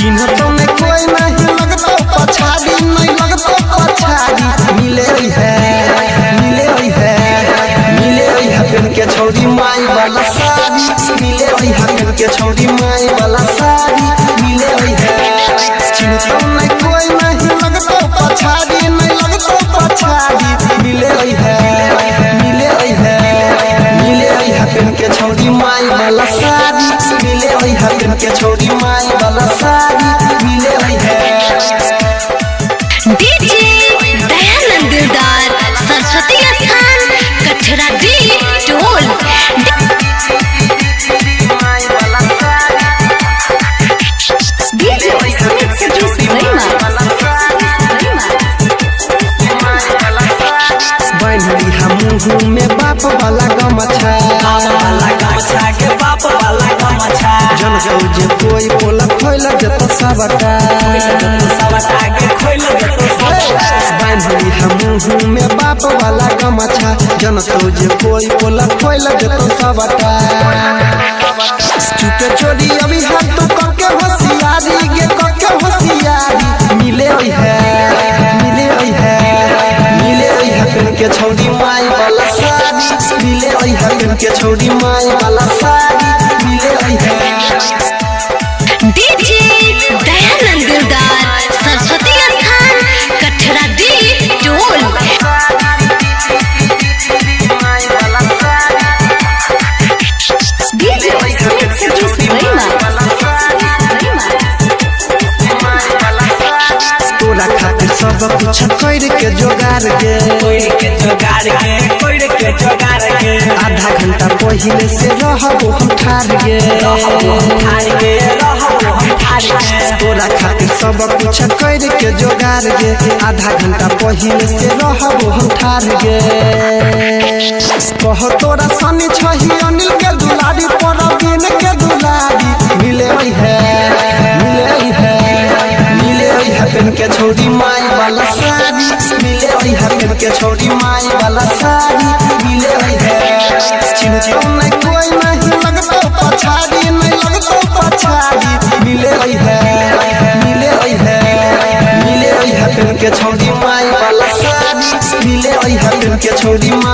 चिन्ह तो में कोई नहीं लगतो पछाड़ी नहीं लगतो पछाड़ी मिले है पेन के छौड़ी माई वाला साड़ी मिले है पेन के छौड़ी माई वाला साड़ी मिले है चिन्ह तो में कोई नहीं लगतो पछाड़ी नहीं लगतो पछाड़ी मिले है पेन के छौड़ी माई वाला साड़ी मिले है पेन के छौड़ी माई वाला साड़ी मिले है डीजे दयानंद दिलदार सरस्वती स्थान कठरा डी टोल मुँह में बाप वाला गमछा के बाप वाला गमछा जन जे कोई बोला खोल जत सबटा के खोल बांधली मुँह में बाप वाला गमछा जन जे कोई बोला खोल जत सबटा चुपे चोरी अभी हाथ तो करके होशियारी गे करके होशियारी मिले है पेन के छौड़ी माई वाला साड़ी मिले है पेन के छौड़ी माई वाला साड़ी मिले है डीजे दयानंद दिलदार सरस्वती स्थान कठरा डी टोल तोरा खातिर सब कुछ कर के जोगार के आधा घंटा पहले से रहबो हम ठार गे तोरा खातिर सब कुछ कर के जोगार गे आधा घंटा पहले से रहबो हम ठार गे कहो तोरा सनी छही अनिल के दुलारी पर दिन के दुलारी मिले है पेन के छौड़ी माई वाला साड़ी मिले है पेन के छौड़ी माई वाला साड़ी मिले है चिन्ह तो में कोई नहीं लगतो पछाड़ी नहीं लगतो पछाड़ी मिले है पेन के छौड़ी माई वाला साड़ी मिले है पेन के छौड़ी माई